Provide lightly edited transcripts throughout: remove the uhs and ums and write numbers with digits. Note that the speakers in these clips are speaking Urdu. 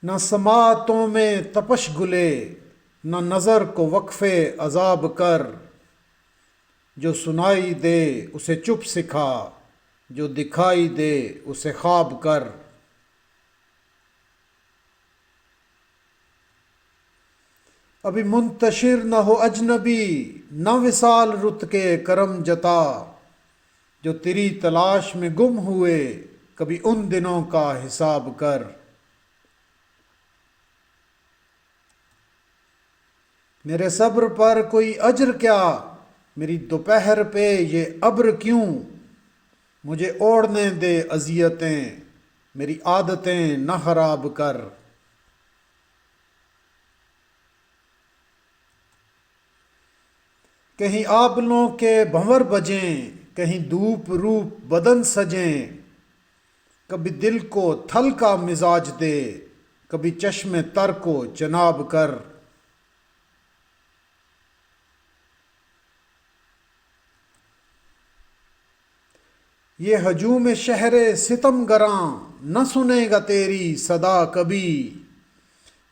نہ سماعتوں میں تپش گلے، نہ نظر کو وقفے عذاب کر۔ جو سنائی دے اسے چپ سکھا، جو دکھائی دے اسے خواب کر۔ ابھی منتشر نہ ہو اجنبی، نہ وصال رت کے کرم جتا۔ جو تیری تلاش میں گم ہوئے، کبھی ان دنوں کا حساب کر۔ میرے صبر پر کوئی اجر کیا، میری دوپہر پہ یہ ابر کیوں؟ مجھے اوڑھنے دے اذیتیں، میری عادتیں نہ خراب کر۔ کہیں آبلوں کے بھنور بجیں، کہیں دھوپ روپ بدن سجیں۔ کبھی دل کو تھل کا مزاج دے، کبھی چشم تر کو چناب کر۔ یہ ہجوم شہر ستم گراں، نہ سنے گا تیری صدا کبھی۔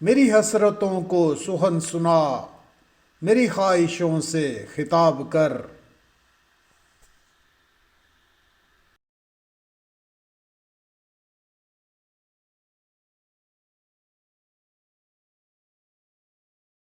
میری حسرتوں کو سخن سنا، میری خواہشوں سے خطاب کر۔